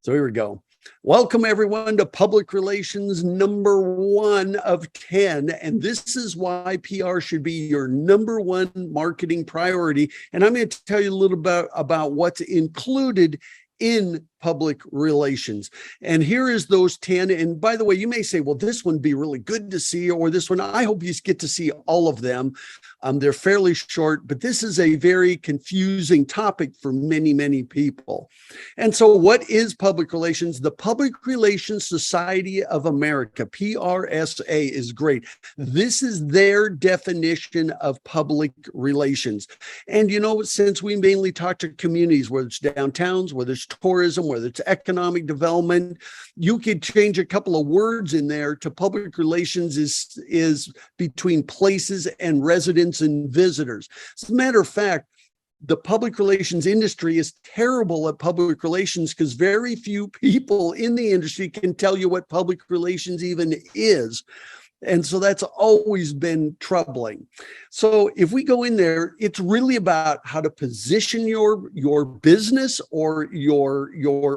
So here we go. Welcome everyone to Public Relations number 1 of 10. And this is why PR should be your number 1 marketing priority. And I'm going to tell you a little bit about what's included in public relations. And here is those 10. And by the way, you may say, well, this one would be really good to see, or this one, I hope you get to see all of them. They're fairly short, but this is a very confusing topic for many, many people. And so what is public relations? The Public Relations Society of America, PRSA, is great. This is their definition of public relations. And, you know, since we mainly talk to communities, whether it's downtowns, whether it's tourism, whether it's economic development, you could change a couple of words in there to public relations is between places and residents and visitors. As a matter of fact, the public relations industry is terrible at public relations because very few people in the industry can tell you what public relations even is. And so that's always been troubling. So if we go in there, it's really about how to position your business or your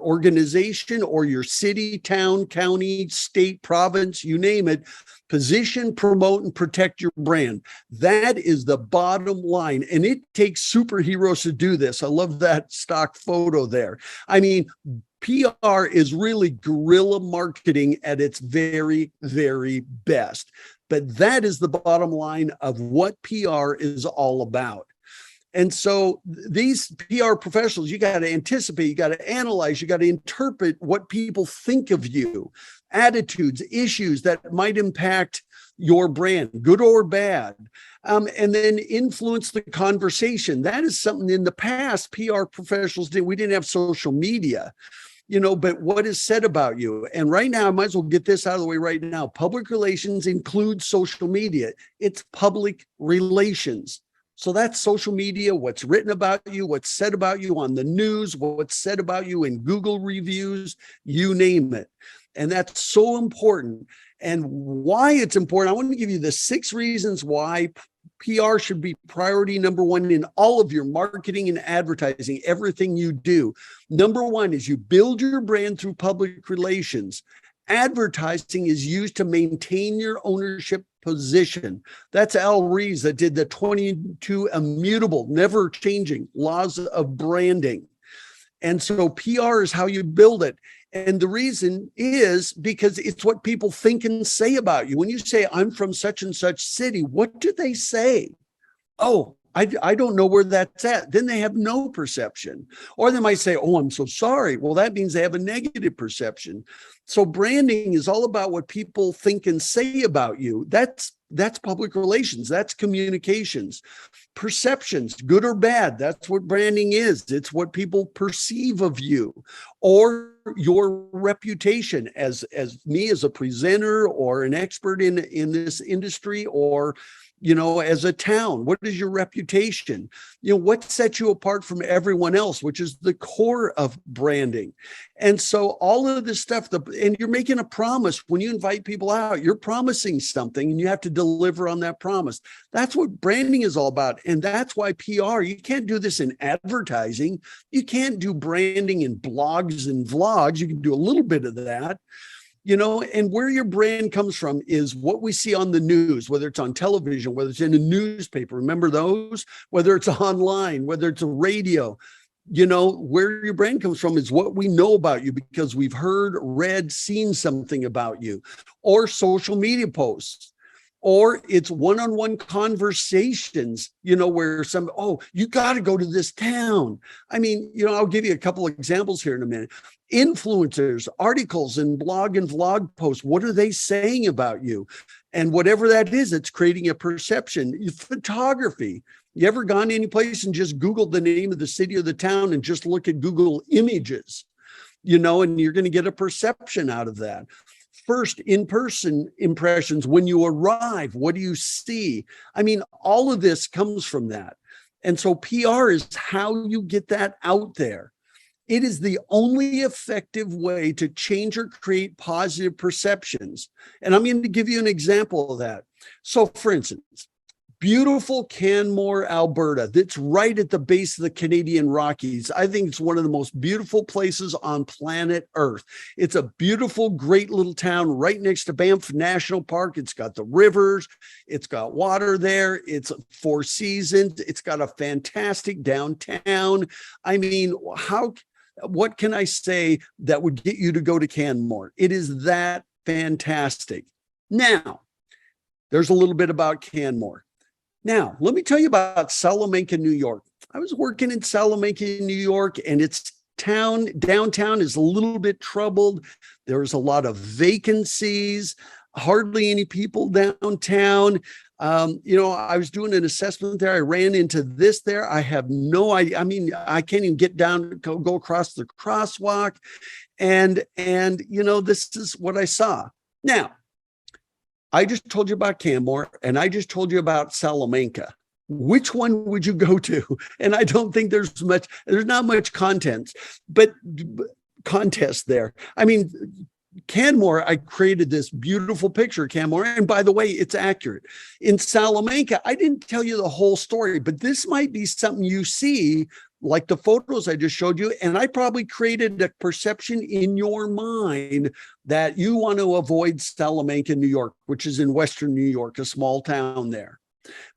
organization or your city, town, county, state, province, you name it. Position, promote, and protect your brand. That is the bottom line. And it takes superheroes to do this. I love that stock photo there. I mean, PR is really guerrilla marketing at its very, very best. But that is the bottom line of what PR is all about. And so these PR professionals, you got to anticipate, you got to analyze, you got to interpret what people think of you, attitudes, issues that might impact your brand, good or bad, and then influence the conversation. That is something in the past PR professionals did. We didn't have social media, you know, but what is said about you? And right now, I might as well get this out of the way right now. Public relations includes social media. It's public relations. So that's social media, what's written about you, what's said about you on the news, what's said about you in Google reviews, you name it. And that's so important. And why it's important, I want to give you the 6 reasons why PR should be priority number 1 in all of your marketing and advertising, everything you do. Number 1 is you build your brand through public relations. Advertising is used to maintain your ownership position. That's Al Rees that did the 22 immutable, never changing laws of branding. And so PR is how you build it. And the reason is because it's what people think and say about you. When you say, I'm from such and such city, what do they say? Oh, I don't know where that's at. Then they have no perception. Or they might say, oh, I'm so sorry. Well, that means they have a negative perception. So branding is all about what people think and say about you. That's public relations. That's communications. Perceptions, good or bad. That's what branding is. It's what people perceive of you or your reputation as me as a presenter or an expert in this industry, or you know, as a town, what is your reputation? You know, what sets you apart from everyone else, which is the core of branding. And so all of this stuff, and you're making a promise when you invite people out, you're promising something and you have to deliver on that promise. That's what branding is all about. And that's why PR, you can't do this in advertising. You can't do branding in blogs and vlogs. You can do a little bit of that. You know, and where your brand comes from is what we see on the news, whether it's on television, whether it's in a newspaper, remember those, whether it's online, whether it's a radio, you know, where your brand comes from is what we know about you because we've heard, read, seen something about you, or social media posts. Or it's one-on-one conversations, you know, where oh, you got to go to this town. I mean, you know, I'll give you a couple of examples here in a minute. Influencers, articles and blog and vlog posts, what are they saying about you? And whatever that is, it's creating a perception. Photography. You ever gone any place and just Googled the name of the city or the town and just look at Google images, you know, and you're going to get a perception out of that. First in-person impressions, when you arrive, what do you see? I mean, all of this comes from that. And so PR is how you get that out there. It is the only effective way to change or create positive perceptions. And I'm going to give you an example of that. So for instance, beautiful Canmore, Alberta. That's right at the base of the Canadian Rockies. I think it's one of the most beautiful places on planet Earth. It's a beautiful, great little town right next to Banff National Park. It's got the rivers. It's got water there. It's Four Seasons. It's got a fantastic downtown. I mean, what can I say that would get you to go to Canmore? It is that fantastic. Now, there's a little bit about Canmore. Now, let me tell you about Salamanca, New York. I was working in Salamanca, New York, and its downtown is a little bit troubled. There's a lot of vacancies, hardly any people downtown. I was doing an assessment there. I ran into this there. I have no idea. I mean, I can't even get down, go across the crosswalk. And this is what I saw. Now, I just told you about Canmore, and I just told you about Salamanca. Which one would you go to? And I don't think there's not much contest there. I mean, Canmore, I created this beautiful picture of Canmore. And by the way, it's accurate. In Salamanca, I didn't tell you the whole story, but this might be something you see, like the photos I just showed you. And I probably created a perception in your mind that you want to avoid Salamanca, New York, which is in Western New York, a small town there.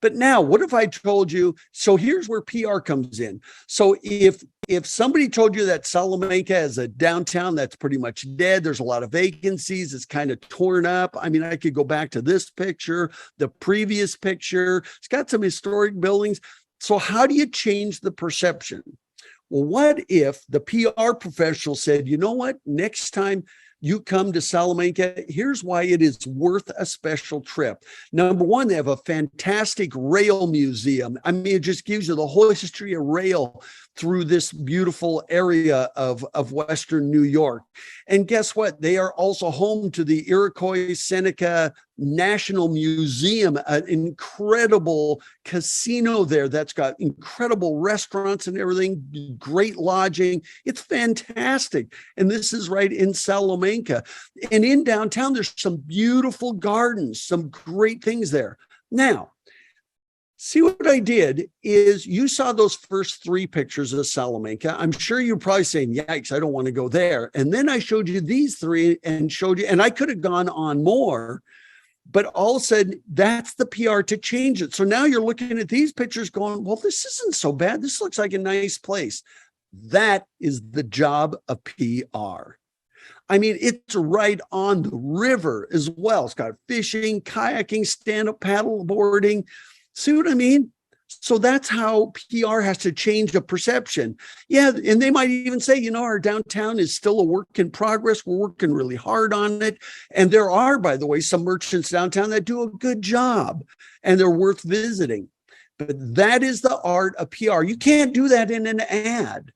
But now, what if I told you, so here's where PR comes in. So if somebody told you that Salamanca is a downtown that's pretty much dead, there's a lot of vacancies, it's kind of torn up. I mean, I could go back to this picture, the previous picture. It's got some historic buildings. So how do you change the perception? Well, what if the PR professional said, you know what, next time you come to Salamanca, here's why it is worth a special trip. Number one, they have a fantastic rail museum. I mean, it just gives you the whole history of rail through this beautiful area of Western New York. And guess what? They are also home to the Iroquois Seneca National Museum, an incredible casino there that's got incredible restaurants and everything, great lodging. It's fantastic. And this is right in Salamanca. And in downtown, there's some beautiful gardens, some great things there. Now, see, what I did is you saw those first three pictures of Salamanca. I'm sure you're probably saying, yikes, I don't want to go there. And then I showed you these three and showed you, and I could have gone on more, but all of a sudden, that's the PR to change it. So now you're looking at these pictures going, well, this isn't so bad. This looks like a nice place. That is the job of PR. I mean, it's right on the river as well. It's got fishing, kayaking, stand-up paddle boarding. See what I mean? So that's how PR has to change a perception. Yeah, and they might even say, our downtown is still a work in progress. We're working really hard on it. And there are, by the way, some merchants downtown that do a good job and they're worth visiting. But that is the art of PR. You can't do that in an ad.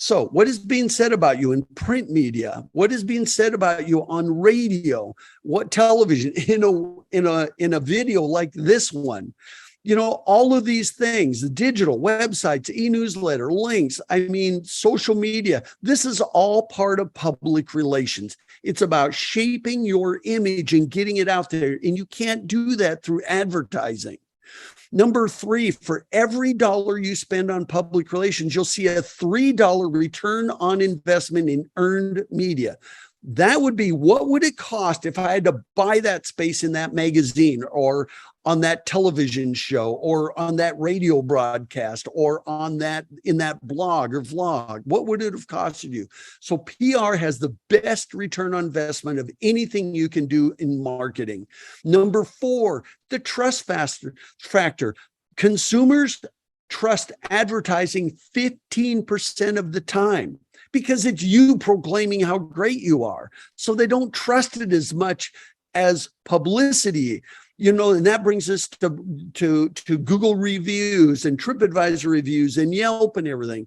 So what is being said about you in print media? What is being said about you on radio? What television, in a video like this one? All of these things, the digital websites, e-newsletter, links, social media, this is all part of public relations. It's about shaping your image and getting it out there. And you can't do that through advertising. Number three, for every dollar you spend on public relations, you'll see a $3 return on investment in earned media. That would be, what would it cost if I had to buy that space in that magazine or on that television show or on that radio broadcast or in that blog or vlog? What would it have costed you? So PR has the best return on investment of anything you can do in marketing. Number four, the trust factor. Consumers trust advertising 15% of the time, because it's you proclaiming how great you are. So they don't trust it as much as publicity, and that brings us to Google reviews and TripAdvisor reviews and Yelp and everything.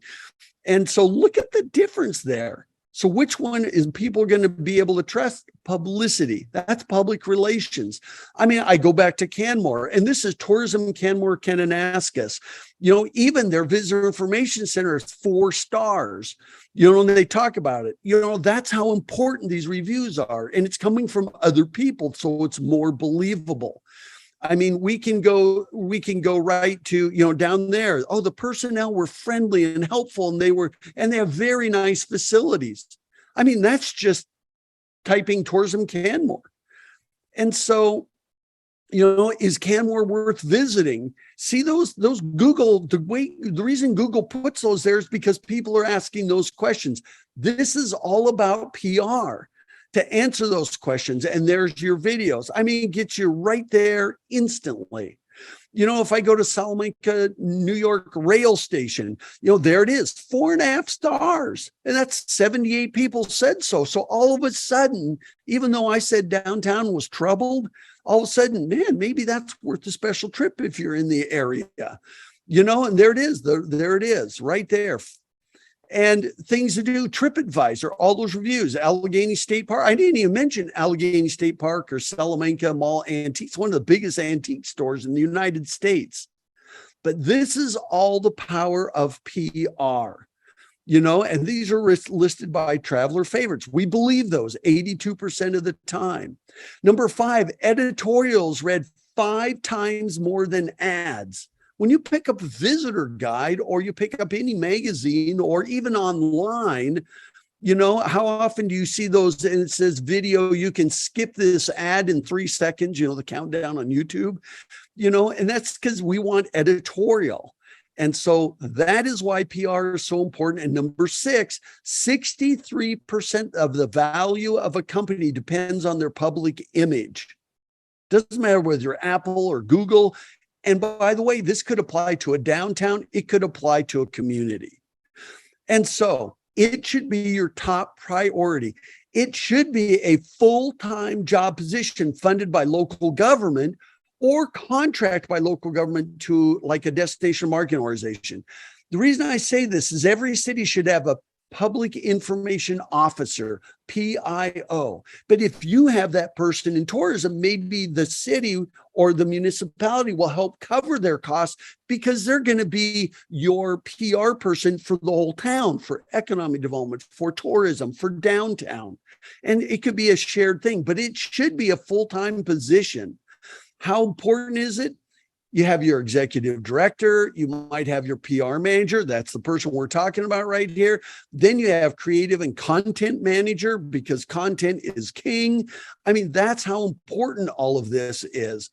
And so look at the difference there. So which one is people going to be able to trust? Publicity. That's public relations. I go back to Canmore, and this is Tourism Canmore, Kananaskis. Even their visitor information center is 4 stars. And they talk about it. That's how important these reviews are. And it's coming from other people, so it's more believable. I mean, we can go right to, down there. Oh, the personnel were friendly and helpful, and they have very nice facilities. I mean, that's just typing tourism Canmore. And so, is Canmore worth visiting? See those Google, the reason Google puts those there is because people are asking those questions. This is all about PR to answer those questions. And there's your videos. I mean, it gets you right there instantly. If I go to Salamanca, New York rail station, there it is, 4.5 stars. And that's 78 people said so. So all of a sudden, even though I said downtown was troubled, all of a sudden, man, maybe that's worth a special trip if you're in the area, and there it is. There it is right there. And things to do, TripAdvisor, all those reviews, Allegheny State Park. I didn't even mention Allegheny State Park or Salamanca Mall Antiques, one of the biggest antique stores in the United States. But this is all the power of PR, and these are listed by traveler favorites. We believe those 82% of the time. Number 5, editorials read 5 times more than ads. When you pick up a visitor guide or you pick up any magazine or even online, how often do you see those and it says video, you can skip this ad in 3 seconds, the countdown on YouTube, and that's because we want editorial. And so that is why PR is so important. And number 6, 63% of the value of a company depends on their public image. Doesn't matter whether you're Apple or Google. And by the way, this could apply to a downtown. It could apply to a community. And so it should be your top priority. It should be a full-time job position funded by local government or contract by local government to like a destination marketing organization. The reason I say this is every city should have a public information officer, PIO. But if you have that person in tourism, maybe the city or the municipality will help cover their costs because they're going to be your PR person for the whole town, for economic development, for tourism, for downtown. And it could be a shared thing, but it should be a full-time position. How important is it? You have your executive director. You might have your PR manager. That's the person we're talking about right here. Then you have creative and content manager because content is king. I mean, that's how important all of this is,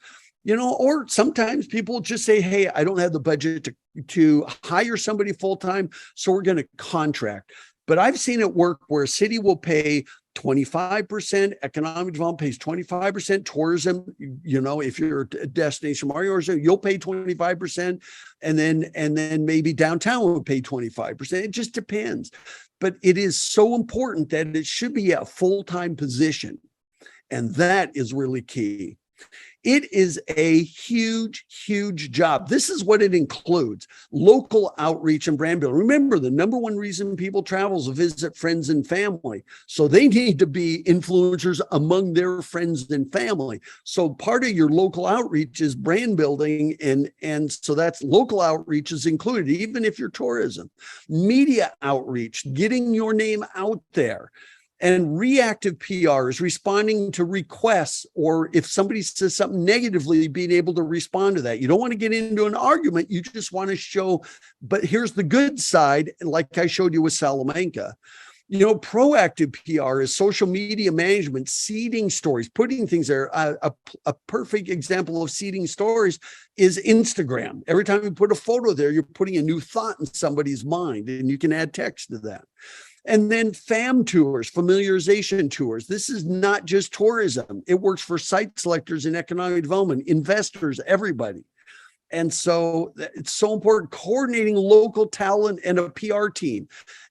or sometimes people just say, hey, I don't have the budget to hire somebody full-time, so we're going to contract. But I've seen it work where a city will pay 25%, economic development pays 25%, tourism, if you're a destination marketing organization, you'll pay 25%, and then maybe downtown will pay 25%. It just depends. But it is so important that it should be a full-time position. And that is really key. It is a huge, huge job. This is what it includes: local outreach and brand building. Remember, the number one reason people travel is to visit friends and family. So they need to be influencers among their friends and family. So part of your local outreach is brand building. And so that's local outreach is included, even if you're tourism. Media outreach, getting your name out there. And reactive PR is responding to requests, or if somebody says something negatively, being able to respond to that. You don't want to get into an argument. You just want to show, but here's the good side, like I showed you with Salamanca. Proactive PR is social media management, seeding stories, putting things there. A perfect example of seeding stories is Instagram. Every time you put a photo there, you're putting a new thought in somebody's mind, and you can add text to that. And then FAM tours, familiarization tours. This is not just tourism. It works for site selectors in economic development, investors, everybody. And so it's so important, coordinating local talent and a PR team.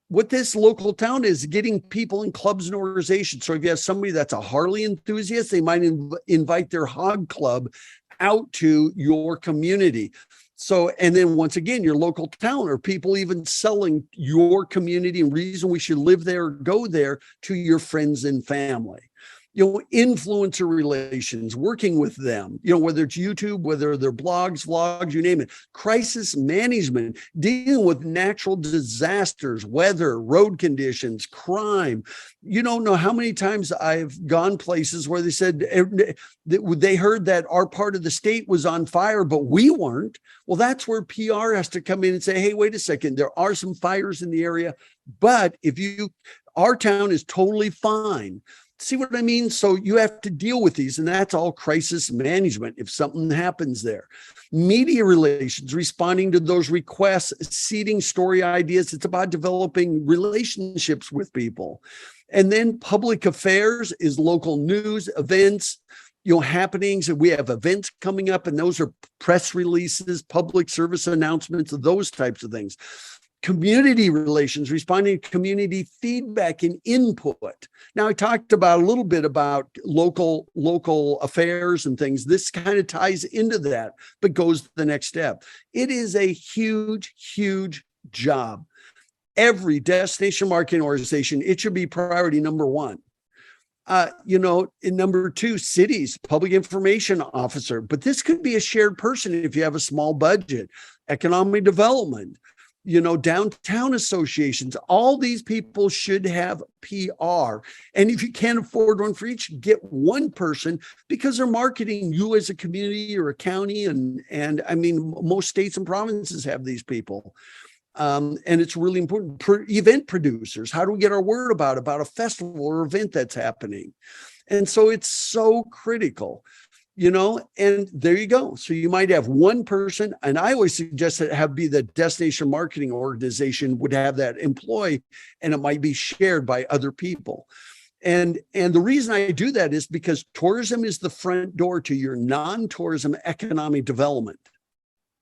What this local town is getting people in clubs and organizations. So if you have somebody that's a Harley enthusiast, they might invite their hog club out to your community. So, and then once again, your local town, or people even selling your community and reason we should live there or go there to your friends and family. Influencer relations, working with them, whether it's YouTube, whether they're blogs, vlogs, you name it. Crisis management, dealing with natural disasters, weather, road conditions, crime. You don't know how many times I've gone places where they said they heard that our part of the state was on fire, but we weren't. Well, that's where PR has to come in and say, hey, wait a second, there are some fires in the area, but our town is totally fine. See what I mean? So you have to deal with these, and that's all crisis management if something happens there. Media relations, responding to those requests, seeding story ideas. It's about developing relationships with people. And then public affairs is local news, events, happenings. And we have events coming up, and those are press releases, public service announcements, those types of things. Community relations, responding to community feedback and input. Now, I talked about a little bit about local affairs and things. This kind of ties into that, but goes to the next step. It is a huge, huge job. Every destination marketing organization, it should be priority number one. In number two, cities, public information officer, but this could be a shared person if you have a small budget. Economic development, downtown associations, all these people should have PR. And if you can't afford one for each, get one person, because they're marketing you as a community or a county. And I mean, most states and provinces have these people. And it's really important. Event producers, how do we get our word about a festival or event that's happening? And so it's so critical. And there you go. So you might have one person, and I always suggest that be the destination marketing organization would have that employee, and it might be shared by other people. And the reason I do that is because tourism is the front door to your non-tourism economic development.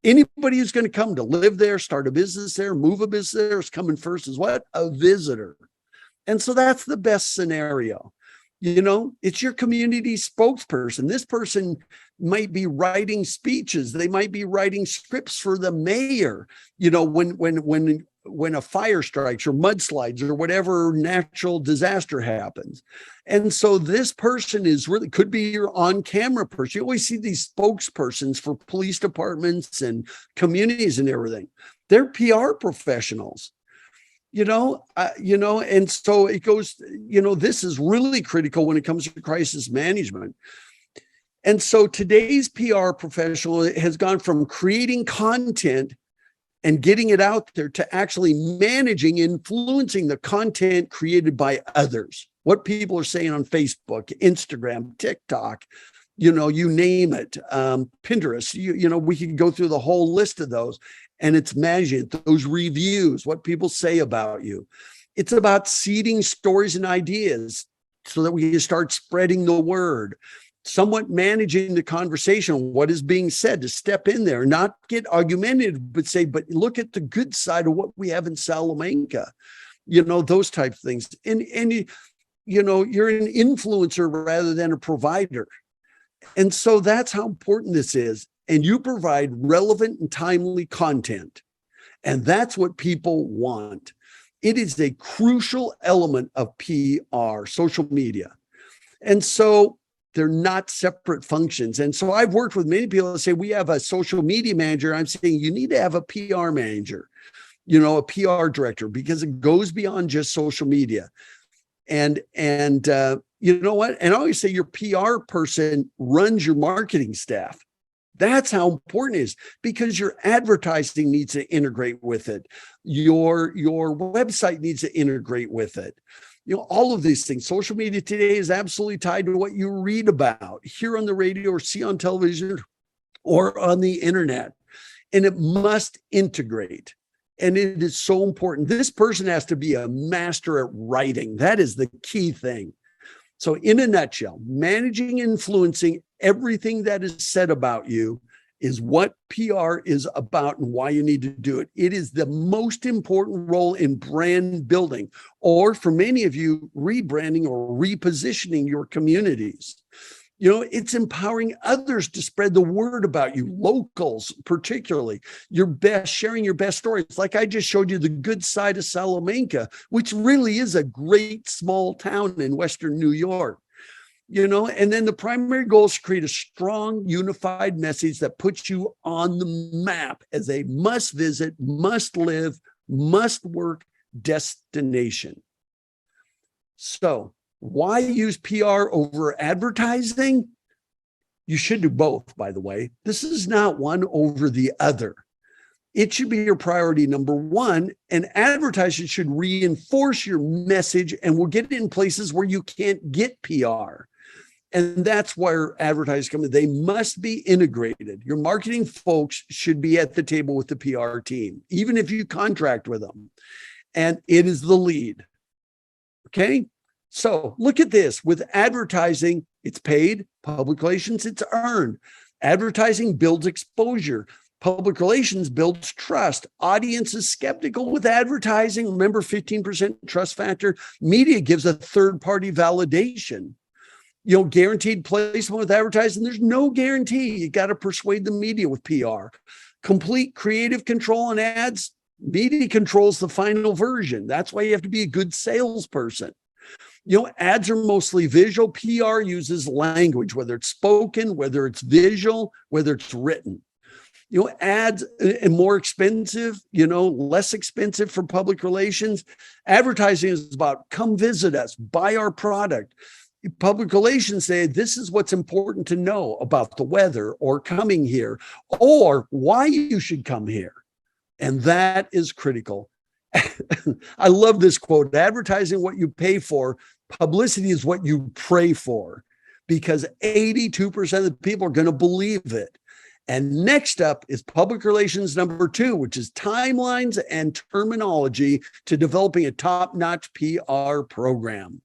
Anybody who's going to come to live there, start a business there, move a business there is coming first as what? A visitor. And so that's the best scenario. It's your community spokesperson. This person might be writing speeches. They might be writing scripts for the mayor, when a fire strikes or mudslides or whatever natural disaster happens. And so this person could be your on-camera person. You always see these spokespersons for police departments and communities and everything. They're PR professionals. And so it goes, this is really critical when it comes to crisis management. And so today's PR professional has gone from creating content and getting it out there to actually managing, influencing the content created by others. What people are saying on Facebook, Instagram, TikTok, you name it, Pinterest, we can go through the whole list of those. And it's managing those reviews, what people say about you. It's about seeding stories and ideas so that we can start spreading the word, somewhat managing the conversation, what is being said, to step in there, not get argumentative, but say, but look at the good side of what we have in Salamanca, those type of things. And you're an influencer rather than a provider. And so that's how important this is. And you provide relevant and timely content. And that's what people want. It is a crucial element of PR, social media. And so they're not separate functions. And so I've worked with many people that say, we have a social media manager. I'm saying you need to have a PR manager, a PR director, because it goes beyond just social media. And you know what? And I always say your PR person runs your marketing staff. That's how important it is, because your advertising needs to integrate with it. Your website needs to integrate with it. All of these things. Social media today is absolutely tied to what you read about, hear on the radio or see on television or on the internet. And it must integrate. And it is so important. This person has to be a master at writing. That is the key thing. So in a nutshell, managing, influencing everything that is said about you is what PR is about and why you need to do it. It is the most important role in brand building, or for many of you, rebranding or repositioning your communities. It's empowering others to spread the word about you, locals particularly, sharing your best stories. Like I just showed you the good side of Salamanca, which really is a great small town in Western New York. And then the primary goal is to create a strong, unified message that puts you on the map as a must visit, must live, must work destination. So why use PR over advertising? You should do both, by the way. This is not one over the other. It should be your priority number one, and advertising should reinforce your message and will get it in places where you can't get PR. And that's where advertising comes in. They must be integrated. Your marketing folks should be at the table with the PR team, even if you contract with them. And it is the lead. Okay? So look at this. With advertising, it's paid. Public relations, it's earned. Advertising builds exposure. Public relations builds trust. Audience is skeptical with advertising. Remember, 15% trust factor. Media gives a third-party validation. Guaranteed placement with advertising, there's no guarantee. You got to persuade the media with PR. Complete creative control on ads, media controls the final version. That's why you have to be a good salesperson. Ads are mostly visual. PR uses language, whether it's spoken, whether it's visual, whether it's written. Ads and more expensive, less expensive for public relations. Advertising is about come visit us, buy our product. Public relations say this is what's important to know about the weather or coming here or why you should come here. And that is critical. I love this quote. Advertising what you pay for, publicity is what you pray for, because 82% of the people are going to believe it. And next up is public relations number 2, which is timelines and terminology to developing a top-notch PR program.